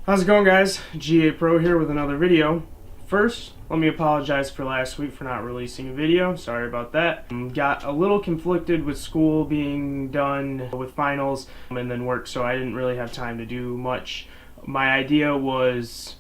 How's it going, guys? GA Pro here with another video. First, let me apologize for last week for not releasing a video. Sorry about that. Got a little conflicted with school being done with finals and then work, so I didn't really have time to do much. My idea was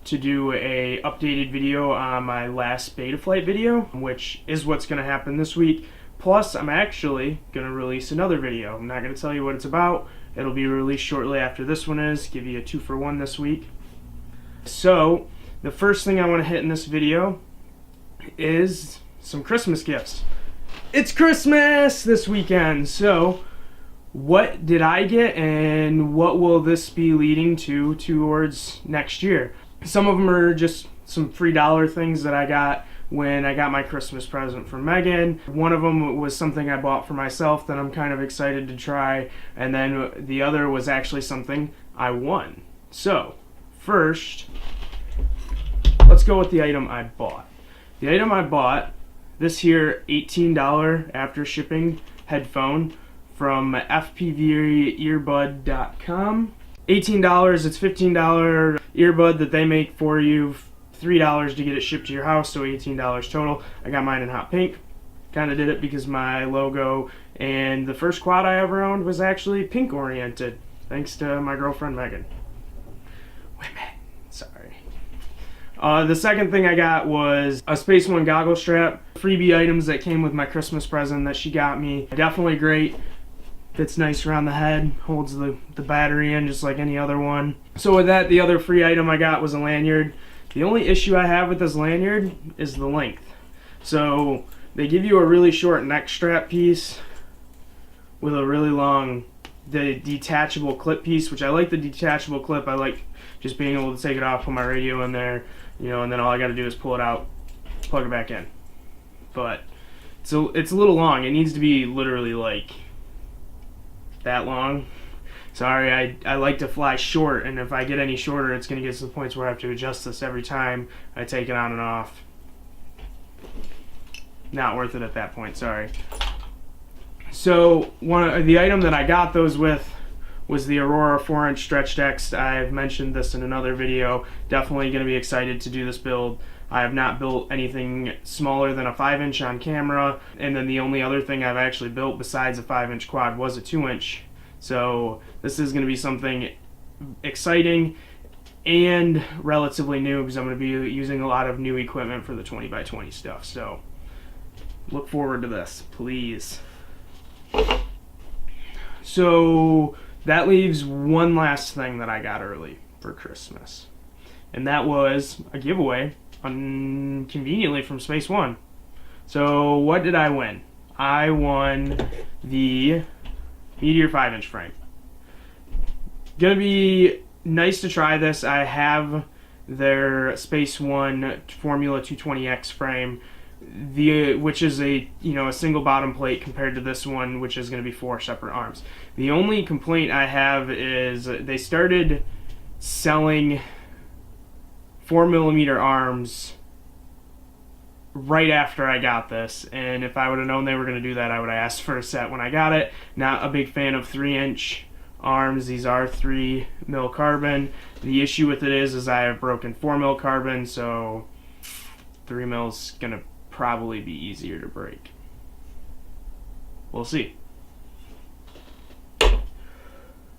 to do a updated video on my last Betaflight video, which is what's going to happen this week. Plus, I'm actually going to release another video. I'm not going to tell you what it's about. It'll be released shortly after this one is. Give you a 2-for-1 this week. So, the first thing I want to hit in this video is some Christmas gifts. It's Christmas this weekend, so what did I get and what will this be leading to towards next year? Some of them are just some free dollar things that I got when I got my Christmas present from Megan. One of them was something I bought for myself that I'm kind of excited to try, and then the other was actually something I won. So, first, let's go with the item I bought. The item I bought, this here $18 after shipping headphone from FPVersEarbud.com. $18, it's $15 earbud that they make for you, $3 to get it shipped to your house, so $18 total. I got mine in hot pink. Kind of did it because my logo and the first quad I ever owned was actually pink oriented, thanks to my girlfriend Megan. Women, sorry. The second thing I got was a Space One goggle strap. Freebie items that came with my Christmas present that she got me. Definitely great. Fits nice around the head, holds the battery in just like any other one. So with that, the other free item I got was a lanyard. The only issue I have with this lanyard is the length. So they give you a really short neck strap piece with a really long detachable clip piece, which I like the detachable clip. I like just being able to take it off, put my radio in there, you know, and then all I got to do is pull it out, plug it back in. But so it's a little long. It needs to be literally like that long. Sorry, I like to fly short, and if I get any shorter, it's going to get to the points where I have to adjust this every time I take it on and off. Not worth it at that point, sorry. So, the item that I got those with was the Aurora 4-inch stretch X. I've mentioned this in another video. Definitely going to be excited to do this build. I have not built anything smaller than a 5-inch on camera, and then the only other thing I've actually built besides a 5-inch quad was a 2-inch. So this is going to be something exciting and relatively new because I'm going to be using a lot of new equipment for the 20x20 stuff. So look forward to this, please. So that leaves one last thing that I got early for Christmas, and that was a giveaway conveniently from Space One. So what did I win? I won the Meteor 5-inch frame. Gonna be nice to try this. I have their Space One Formula 220X frame, which is a single bottom plate compared to this one, which is going to be 4 separate arms. The only complaint I have is they started selling 4mm arms right after I got this, and if I would have known they were going to do that, I would have asked for a set when I got it. Not a big fan of 3-inch arms. These are 3mm carbon. The issue with it is I have broken 4mm carbon, so 3mm is going to probably be easier to break. We'll see.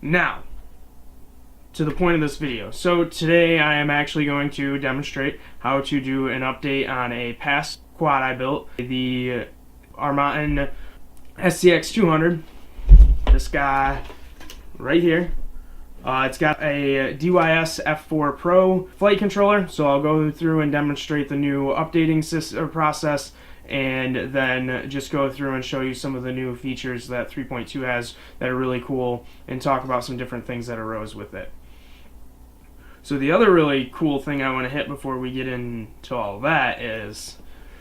Now, to the point of this video. So today I am actually going to demonstrate how to do an update on a past quad I built, the Armattan SCX 200. This guy right here. It's got a DYS F4 Pro flight controller, so I'll go through and demonstrate the new updating process, and then just go through and show you some of the new features that 3.2 has that are really cool, and talk about some different things that arose with it. So the other really cool thing I want to hit before we get into all that is,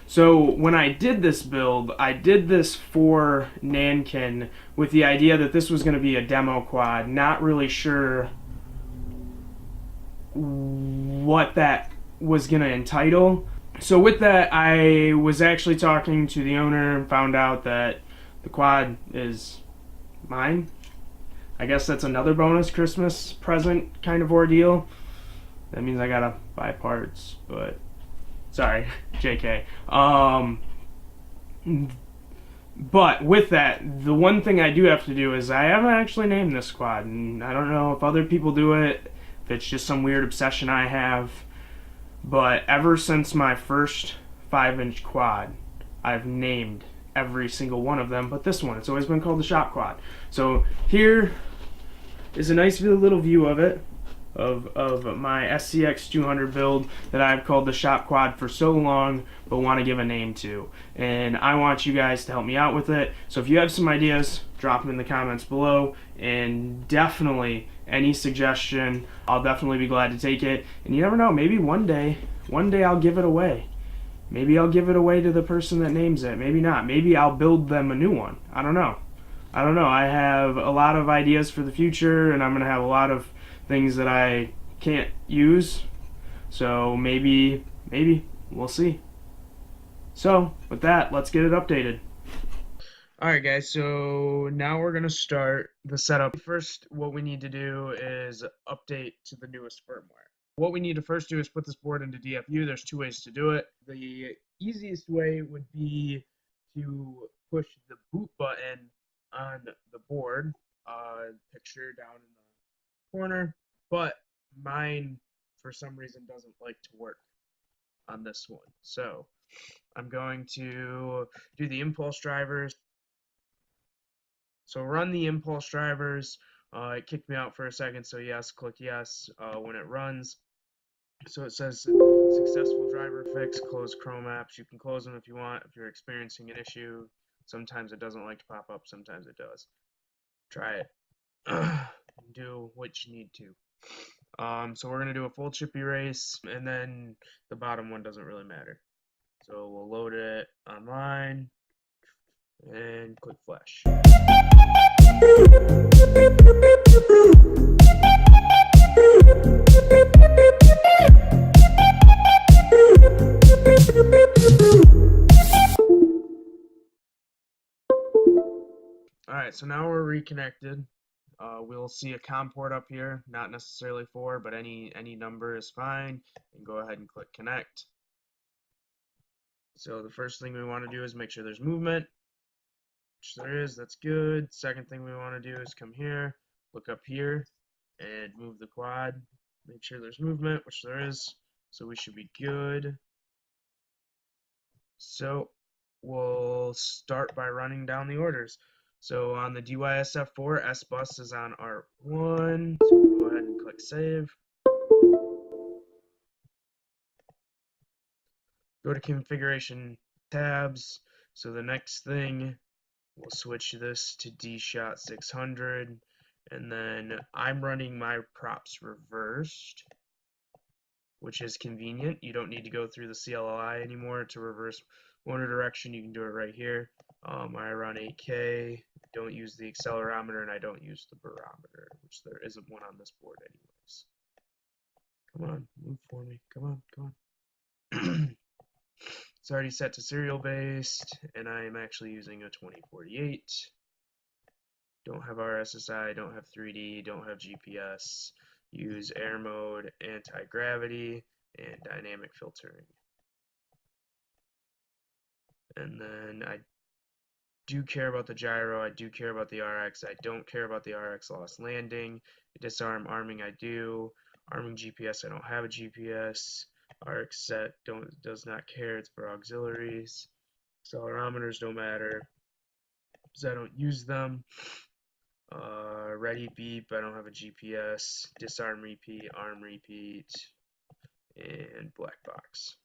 so when I did this build, I did this for Nankin with the idea that this was going to be a demo quad, not really sure what that was going to entitle. So with that, I was actually talking to the owner and found out that the quad is mine. I guess that's another bonus Christmas present kind of ordeal. That means I gotta buy parts, but sorry, JK. But with that, the one thing I do have to do is I haven't actually named this quad, and I don't know if other people do it, if it's just some weird obsession I have. But ever since my first 5-inch quad, I've named every single one of them, but this one, it's always been called the shop quad. So here is a nice little view of it, of my SCX 200 build that I've called the shop quad for so long, but want to give a name to. And I want you guys to help me out with it. So if you have some ideas, drop them in the comments below, and definitely any suggestion, I'll definitely be glad to take it. And you never know, maybe one day I'll give it away. Maybe I'll give it away to the person that names it. Maybe not. Maybe I'll build them a new one. I don't know. I have a lot of ideas for the future, and I'm going to have a lot of things that I can't use. So maybe we'll see. So with that, let's get it updated. Alright guys, so now we're going to start the setup. First, what we need to do is update to the newest firmware. What we need to first do is put this board into DFU. There's two ways to do it. The easiest way would be to push the boot button on the board, picture down in the corner, but mine for some reason doesn't like to work on this one. So I'm going to do the impulse drivers. So run the impulse drivers. It kicked me out for a second, so yes, click yes when it runs. So it says successful driver fix, close Chrome apps. You can close them if you want, if you're experiencing an issue. Sometimes it doesn't like to pop up, sometimes it does. Try it. Do what you need to. So we're going to do a full chip erase, and then the bottom one doesn't really matter. So we'll load it online, and click flash. Alright, so now we're reconnected. We'll see a COM port up here, not necessarily 4, but any number is fine. And go ahead and click connect. So the first thing we want to do is make sure there's movement, which there is, that's good. Second thing we want to do is come here, look up here, and move the quad. Make sure there's movement, which there is, so we should be good. So we'll start by running down the orders. So on the DYSF4, S bus is on R1. So we'll go ahead and click save. Go to configuration tabs. So the next thing, we'll switch this to DShot 600. And then I'm running my props reversed, which is convenient. You don't need to go through the CLI anymore to reverse motor direction. You can do it right here. I run 8K, don't use the accelerometer, and I don't use the barometer, which there isn't one on this board anyways. Come on, move for me. Come on. It's already set to serial based, and I am actually using a 2048. Don't have RSSI, don't have 3D, don't have GPS. Use air mode, anti-gravity, and dynamic filtering. And then I do care about the gyro, I do care about the RX, I don't care about the RX lost landing. Disarm arming I do. Arming GPS, I don't have a GPS. RX set does not care, it's for auxiliaries. Accelerometers don't matter because I don't use them. Ready beep, I don't have a GPS. Disarm repeat, arm repeat, and black box.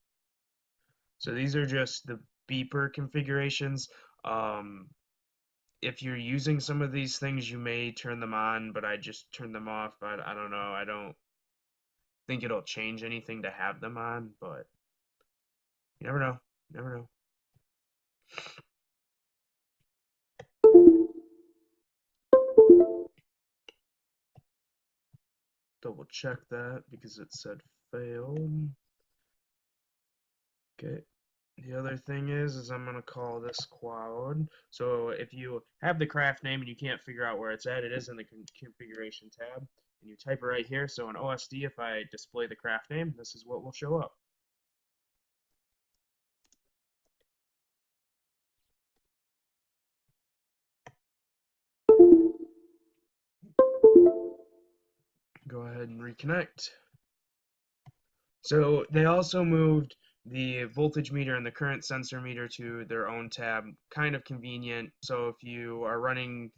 So these are just the beeper configurations. If you're using some of these things, you may turn them on, but I just turned them off. But I don't know. I don't think it'll change anything to have them on, but you never know. You never know. Double check that because it said failed. Okay. The other thing is I'm going to call this quad. So if you have the craft name and you can't figure out where it's at, it is in the configuration tab. and you type it right here. So in OSD, if I display the craft name, this is what will show up. Go ahead and reconnect. So they also moved the voltage meter and the current sensor meter to their own tab. Kind of convenient. So if you are running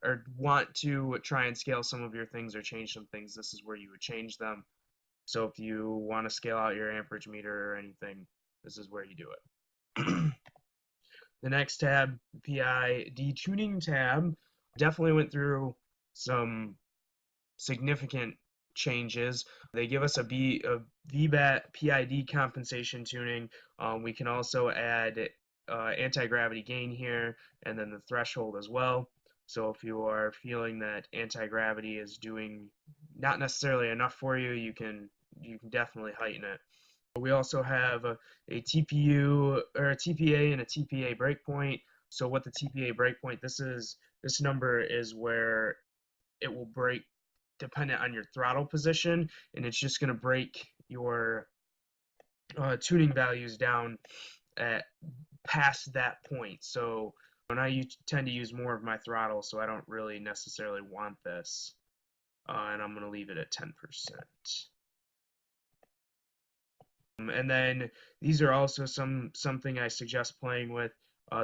or want to try and scale some of your things or change some things, this is where you would change them. So if you want to scale out your amperage meter or anything, this is where you do it. The next tab, PI detuning tab, definitely went through some significant changes. They give us a VBAT PID compensation tuning. We can also add anti-gravity gain here, and then the threshold as well. So if you are feeling that anti-gravity is doing not necessarily enough for you, you can definitely heighten it. We also have a TPU or a TPA and a TPA breakpoint. So what the TPA breakpoint, this number is where it will break dependent on your throttle position, and it's just going to break your tuning values down at past that point. So when I tend to use more of my throttle, so I don't really necessarily want this, and I'm going to leave it at 10%. And then these are also something I suggest playing with,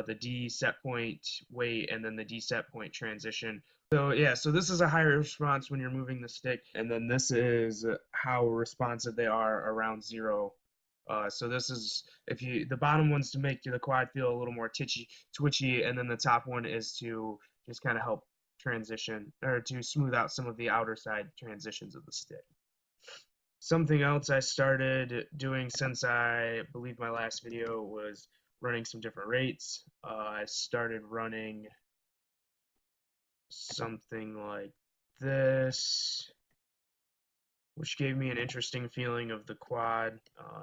the D set point weight and then the D set point transition. So yeah, so this is a higher response when you're moving the stick, and then this is how responsive they are around 0. So this is the bottom one's to make the quad feel a little more twitchy, and then the top one is to just kind of help transition or to smooth out some of the outer side transitions of the stick. Something else I started doing since I believe my last video was running some different rates. I started running something like this, which gave me an interesting feeling of the quad.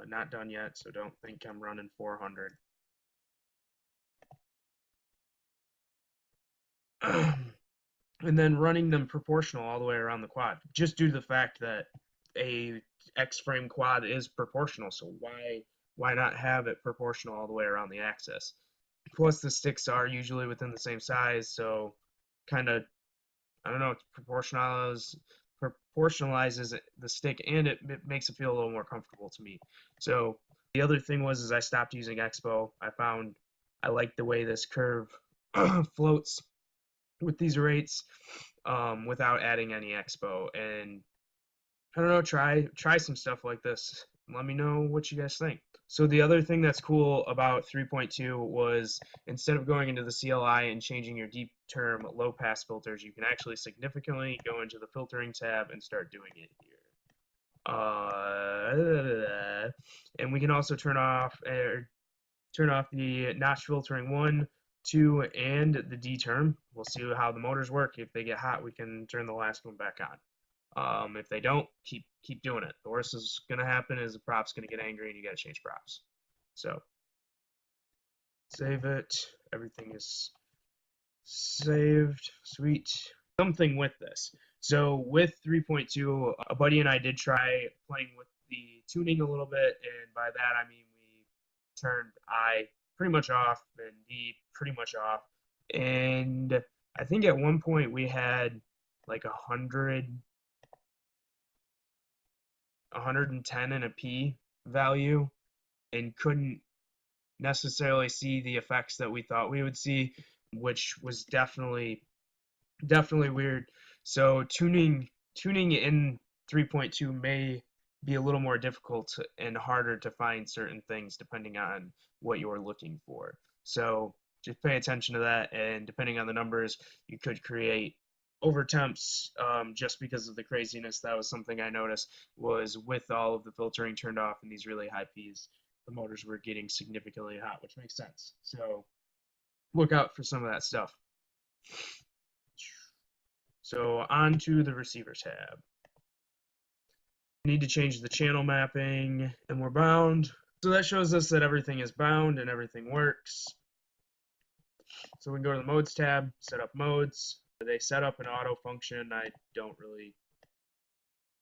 Not done yet, so don't think I'm running 400. And then running them proportional all the way around the quad, just due to the fact that a X-frame quad is proportional, so why not have it proportional all the way around the axis? Plus the sticks are usually within the same size, so kind of, I don't know, it proportionalizes the stick, and it makes it feel a little more comfortable to me. So the other thing is I stopped using Expo. I found I like the way this curve floats with these rates without adding any Expo, and I don't know, try some stuff like this. Let me know what you guys think. So the other thing that's cool about 3.2 was instead of going into the CLI and changing your deep term low pass filters, you can actually significantly go into the filtering tab and start doing it here. And we can also turn off the notch filtering 1, 2, and the D term. We'll see how the motors work. If they get hot, we can turn the last one back on. If they don't, keep doing it. The worst is going to happen is the prop's going to get angry and you got to change props. So save it. Everything is saved. Sweet. Something with this. So with 3.2, a buddy and I did try playing with the tuning a little bit, and by that I mean we turned I pretty much off and D pretty much off. And I think at one point we had like 110 in a P value and couldn't necessarily see the effects that we thought we would see, which was definitely weird. So tuning in 3.2 may be a little more difficult and harder to find certain things depending on what you're looking for. So just pay attention to that, and depending on the numbers, you could create overtemps just because of the craziness. That was something I noticed, was with all of the filtering turned off and these really high Ps, the motors were getting significantly hot, which makes sense. So look out for some of that stuff. So on to the receiver tab. Need to change the channel mapping, and we're bound. So that shows us that everything is bound and everything works. So we can go to the modes tab, set up modes. They set up an auto function. I don't really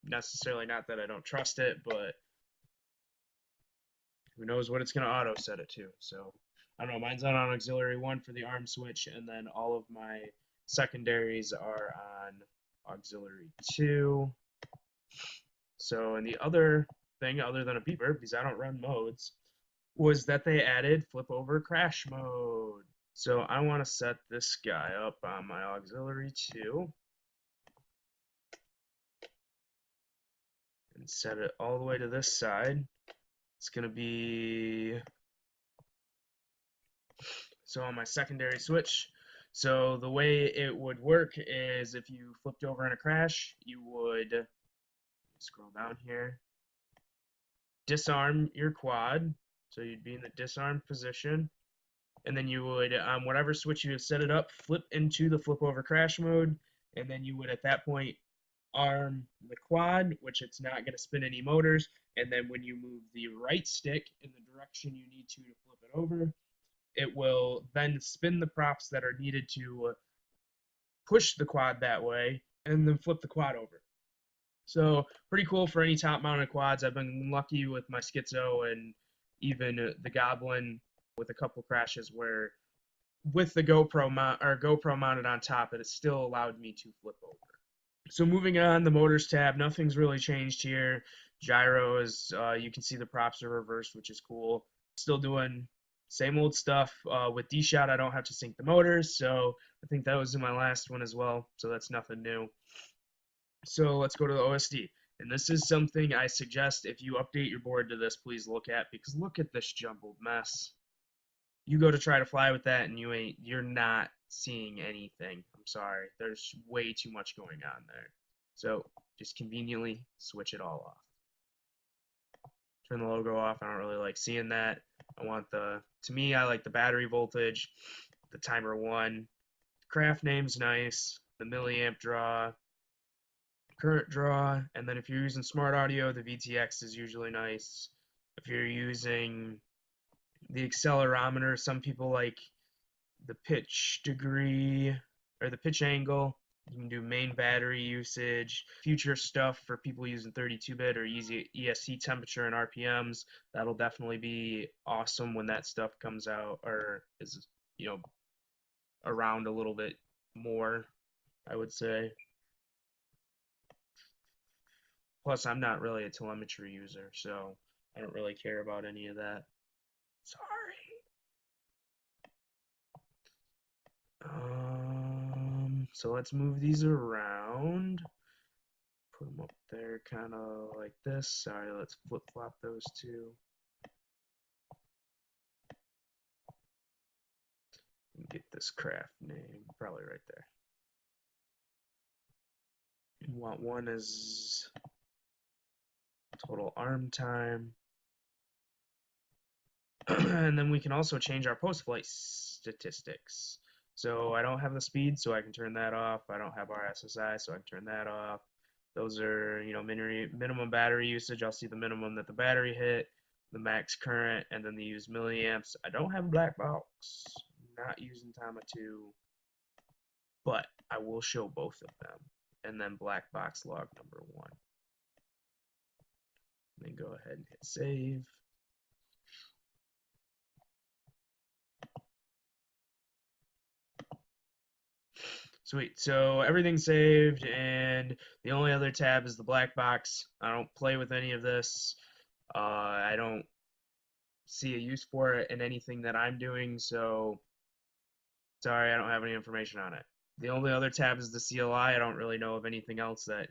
necessarily not that I don't trust it, but who knows what it's going to auto set it to. So I don't know, mine's on auxiliary 1 for the arm switch, and then all of my secondaries are on auxiliary 2. So, and the other thing, other than a beeper, because I don't run modes, was that they added flip over crash mode. So I want to set this guy up on my auxiliary 2 and set it all the way to this side. It's going to be, so on my secondary switch, so the way it would work is if you flipped over in a crash, you would, scroll down here, disarm your quad, so you'd be in the disarm position, and then you would, on whatever switch you have set it up, flip into the flip over crash mode, and then you would at that point arm the quad, which it's not going to spin any motors, and then when you move the right stick in the direction you need to flip it over, it will then spin the props that are needed to push the quad that way, and then flip the quad over. So pretty cool for any top-mounted quads. I've been lucky with my Schizo and even the Goblin with a couple crashes where with the GoPro mounted on top, it has still allowed me to flip over. So moving on, the motors tab, nothing's really changed here. Gyro is, you can see the props are reversed, which is cool. Still doing same old stuff. With D-Shot, I don't have to sync the motors, so I think that was in my last one as well, so that's nothing new. So let's go to the OSD. And this is something I suggest if you update your board to this, please look at, because look at this jumbled mess. You go to try to fly with that and you're not seeing anything. I'm sorry. There's way too much going on there. So just conveniently switch it all off. Turn the logo off. I don't really like seeing that. To me, I like the battery voltage, the timer 1. Craft name's nice, the milliamp draw, current draw, and then if you're using smart audio, the VTX is usually nice. If you're using the accelerometer, some people like the pitch degree or the pitch angle. You can do main battery usage, future stuff for people using 32-bit or easy ESC temperature and RPMs. That'll definitely be awesome when that stuff comes out or is, around a little bit more, I would say. Plus, I'm not really a telemetry user, so I don't really care about any of that. Sorry. So let's move these around. Put them up there kind of like this. Sorry, let's flip-flop those two. Get this craft name, probably right there. You want one as total arm time. And then we can also change our post-flight statistics. So I don't have the speed, so I can turn that off. I don't have our SSI, so I can turn that off. Those are, minimum battery usage. I'll see the minimum that the battery hit, the max current, and then the used milliamps. I don't have a black box. I'm not using Tama 2, but I will show both of them. And then black box log number 1. Then go ahead and hit save. Sweet, so everything's saved, and the only other tab is the black box. I don't play with any of this. I don't see a use for it in anything that I'm doing, so sorry, I don't have any information on it. The only other tab is the CLI. I don't really know of anything else that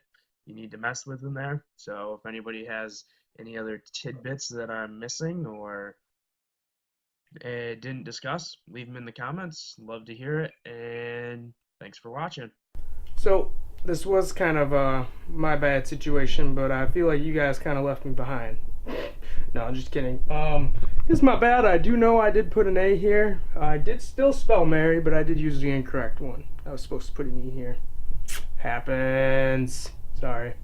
you need to mess with in there. So if anybody has any other tidbits that I'm missing or didn't discuss, leave them in the comments. Love to hear it, and thanks for watching. So this was kind of my bad situation, but I feel like you guys kind of left me behind. No, I'm just kidding. This is my bad. I do know I did put an A here. I did still spell Mary, but I did use the incorrect one. I was supposed to put an E here. Happens. Sorry.